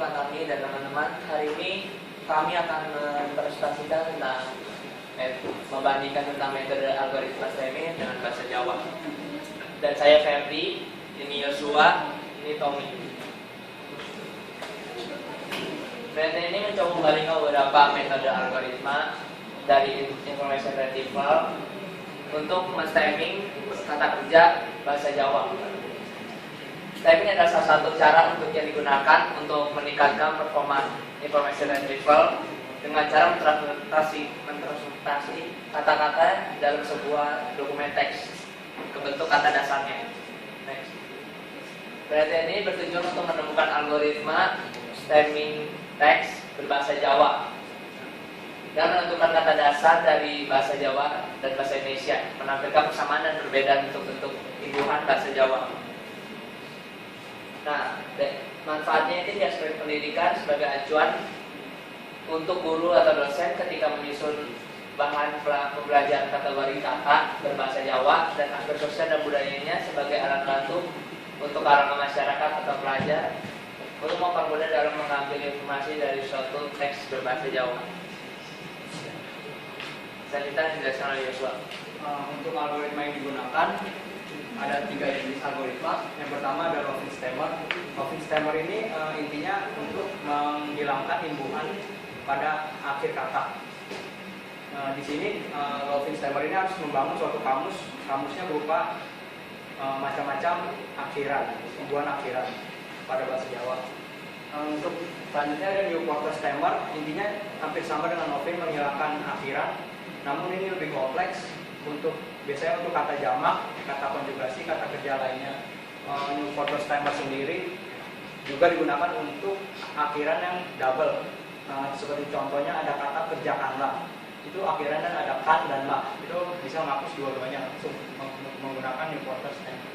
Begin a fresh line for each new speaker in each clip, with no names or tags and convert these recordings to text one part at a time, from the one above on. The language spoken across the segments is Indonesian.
Pak Tami dan teman-teman. Hari ini kami akan mempresentasikan tentang membandingkan tentang metode algoritma stemming dengan bahasa Jawa. Dan saya Ferdi, ini Yosua, ini Tommy. Penelitian ini mencoba membandingkan beberapa metode algoritma dari information retrieval untuk men-stemming kata kerja bahasa Jawa. Stemming adalah salah satu cara untuk yang digunakan untuk meningkatkan performa information retrieval dengan cara mentransmutasi kata-kata dalam sebuah dokumen teks ke bentuk kata dasarnya. Next. Penelitian ini bertujuan untuk menemukan algoritma stemming teks berbahasa Jawa dan menentukan kata dasar dari bahasa Jawa dan bahasa Indonesia, menampilkan persamaan dan perbedaan bentuk-bentuk imbuhan bahasa Jawa. Nah, manfaatnya ini dia sebagai pendidikan, sebagai acuan untuk guru atau dosen ketika menyusun bahan pembelajaran kategori kata berbahasa Jawa dan aspek sosial dan budayanya sebagai alat bantu untuk kalangan masyarakat atau pelajar untuk mempermudah dalam mengambil informasi dari suatu teks berbahasa Jawa. Selanjutnya dijelaskan oleh Yosua.
Untuk algoritma yang digunakan ada 3 jenis algoritma. Yang pertama adalah Loving Stemmer. Loving Stemmer ini intinya untuk menghilangkan imbuhan pada akhir kata. Di sini Loving Stemmer ini harus membangun suatu kamus. Kamusnya berupa macam-macam akhiran, imbuhan akhiran pada bahasa Jawa. Untuk selanjutnya ada New Quarter Stemmer. Intinya hampir sama dengan Loving, menghilangkan akhiran. Namun ini lebih kompleks. Biasanya untuk kata jamak, kata konjugasi, kata kerja lainnya. New Quarter Stemmer sendiri juga digunakan untuk akhiran yang double. Seperti contohnya ada kata kerjakanlah, itu akhiran dan ada kan dan lah, itu bisa menghapus dua-duanya langsung menggunakan New Quarter Stemmer.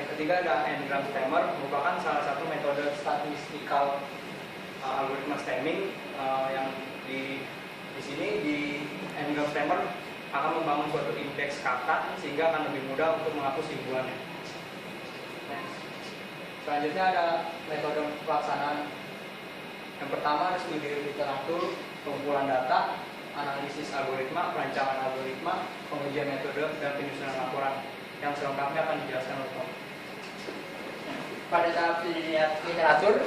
Yang ketiga ada N-gram Stemmer, merupakan salah satu metode statistikal algoritma stemming yang di sini di N-gram Stemmer akan membangun suatu indeks kata sehingga akan lebih mudah untuk menghapus imbuhannya. Selanjutnya ada metode pelaksanaan. Yang pertama ada studi literatur, pengumpulan data, analisis algoritma, perancangan algoritma, pengujian metode, dan penyusunan laporan. Yang selengkapnya akan dijelaskan oleh Tom.
Pada tahap studi literatur,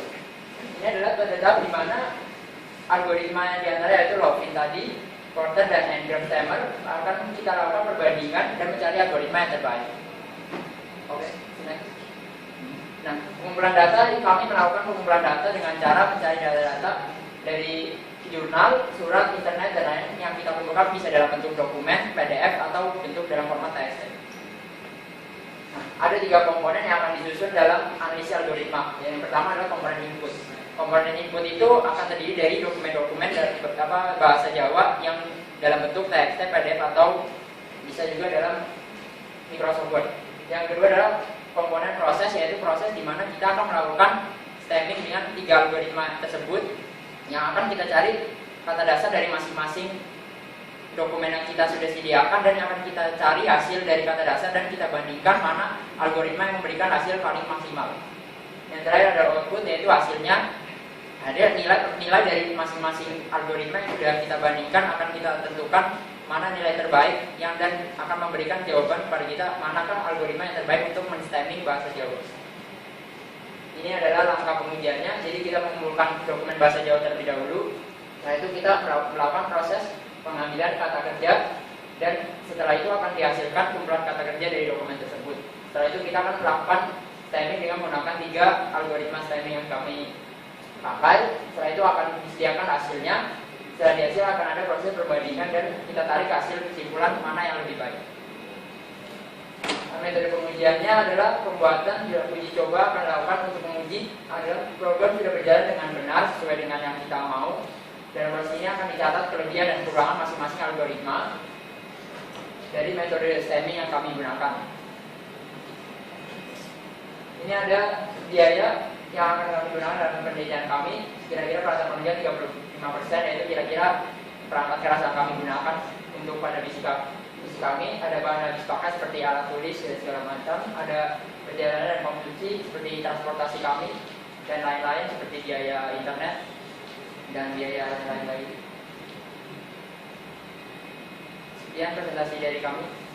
ini adalah pada tahap di mana algoritma yang diantara yaitu Loving tadi, Porter dan N-gram Stemmer akan kita lakukan perbandingan dan mencari algoritma yang terbaik. Oke, next. Nah, pengumpulan data, kami melakukan pengumpulan data dengan cara mencari data-data dari jurnal, surat, internet, dan lain yang kita kumpulkan bisa dalam bentuk dokumen, PDF, atau bentuk dalam format TXT. Nah, ada 3 komponen yang akan disusun dalam analisis algoritma. Yang pertama adalah komponen input. Komponen input itu akan terdiri dari dokumen-dokumen dari bahasa Jawa yang dalam bentuk TXT, PDF, atau bisa juga dalam Microsoft Word. Yang kedua adalah komponen proses, yaitu proses di mana kita akan melakukan stemming dengan 3 algoritma tersebut yang akan kita cari kata dasar dari masing-masing dokumen yang kita sudah sediakan dan yang akan kita cari hasil dari kata dasar dan kita bandingkan mana algoritma yang memberikan hasil paling maksimal. Yang terakhir adalah output, yaitu hasilnya ada nilai dari masing-masing algoritma yang sudah kita bandingkan akan kita tentukan mana nilai terbaik yang dan akan memberikan jawaban kepada kita manakah algoritma yang terbaik untuk men-stemming bahasa Jawa. Ini adalah langkah pengujiannya. Jadi kita mengumpulkan dokumen bahasa Jawa terlebih dahulu. Nah, itu kita melakukan proses pengambilan kata kerja dan setelah itu akan dihasilkan kumpulan kata kerja dari dokumen tersebut. Setelah itu kita akan melakukan stemming dengan menggunakan 3 algoritma stemming yang kami pakai. Setelah itu akan disediakan hasilnya. Setelah dihasil akan ada proses perbandingan dan kita tarik hasil kesimpulan mana yang lebih baik. Metode pengujiannya adalah pembuatan uji coba akan dilakukan untuk menguji adalah program sudah berjalan dengan benar sesuai dengan yang kita mau. Dan proses ini akan dicatat kelebihan dan kekurangan masing-masing algoritma dari metode stemming yang kami gunakan. Ini ada biaya yang akan kami gunakan dalam penelitian kami. Kira-kira peralatan penelitian 35%, yaitu kira-kira perangkat keras yang kami gunakan untuk pada misi kami. Ada bahan habis pakai seperti alat tulis dan segala macam. Ada perjalanan dan konsumsi seperti transportasi kami. dan lain-lain seperti biaya internet dan biaya lain-lain. Sekian presentasi dari kami.